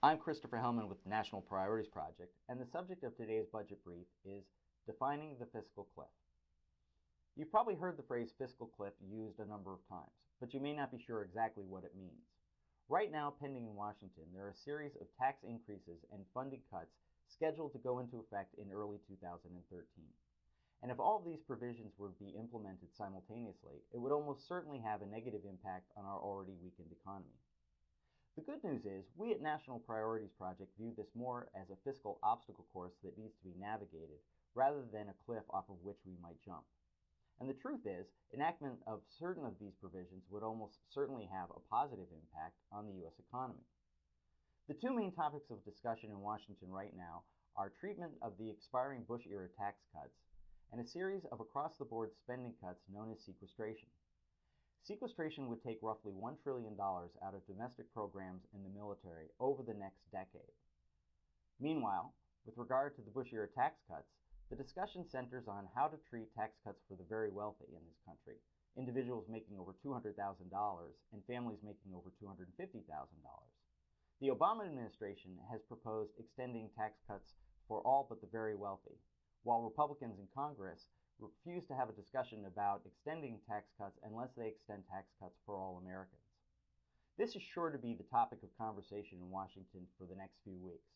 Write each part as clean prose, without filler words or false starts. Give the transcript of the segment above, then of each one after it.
I'm Christopher Hellman with the National Priorities Project, and the subject of today's budget brief is defining the fiscal cliff. You've probably heard the phrase fiscal cliff used a number of times, but you may not be sure exactly what it means. Right now, pending in Washington, there are a series of tax increases and funding cuts scheduled to go into effect in early 2013. And if all of these provisions were to be implemented simultaneously, it would almost certainly have a negative impact on our already weakened economy. The good news is, we at National Priorities Project view this more as a fiscal obstacle course that needs to be navigated, rather than a cliff off of which we might jump. And the truth is, enactment of certain of these provisions would almost certainly have a positive impact on the U.S. economy. The two main topics of discussion in Washington right now are treatment of the expiring Bush-era tax cuts and a series of across-the-board spending cuts known as sequestration. Sequestration would take roughly $1 trillion out of domestic programs in the military over the next decade. Meanwhile, with regard to the Bush-era tax cuts, the discussion centers on how to treat tax cuts for the very wealthy in this country, individuals making over $200,000 and families making over $250,000. The Obama administration has proposed extending tax cuts for all but the very wealthy, while Republicans in Congress refuse to have a discussion about extending tax cuts unless they extend tax cuts for all Americans. This is sure to be the topic of conversation in Washington for the next few weeks.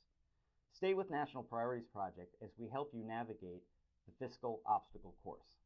Stay with National Priorities Project as we help you navigate the fiscal obstacle course.